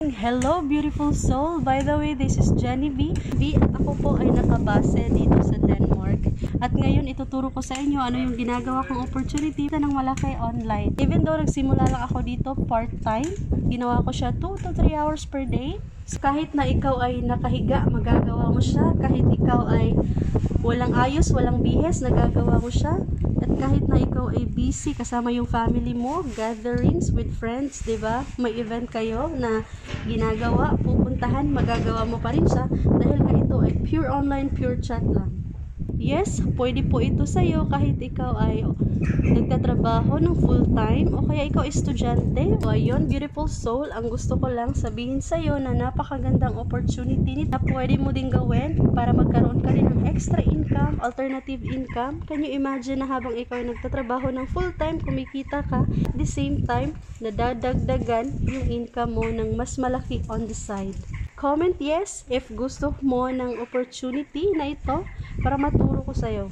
Hello beautiful soul! By the way, this is Jenny B. At ako po ay nakabase dito sa Denmark. At ngayon ituturo ko sa inyo ano yung ginagawa kong opportunity ng malaki online. Even though nagsimula lang ako dito part-time, ginawa ko siya 2 to 3 hours per day. So, kahit na ikaw ay nakahiga, magagawa mo siya. Kahit ikaw ay walang ayos, walang bihes, nagagawa mo siya. At kahit na ikaw ay busy kasama yung family mo, gatherings with friends, 'di ba? May event kayo na ginagawa, pupuntahan, magagawa mo pa rin siya dahil nga ito ay pure online, pure chat lang. Yes, pwede po ito sa'yo kahit ikaw ay nagtatrabaho ng full-time o kaya ikaw estudyante. So, ayun, beautiful soul, ang gusto ko lang sabihin sa'yo na napakagandang opportunity na pwede mo din gawin para magkaroon ka rin ng extra income, alternative income. Can you imagine na habang ikaw ay nagtatrabaho ng full-time, kumikita ka, at the same time, nadadagdagan yung income mo ng mas malaki on the side. Comment yes if gusto mo ng opportunity na ito para maturo ko sa'yo.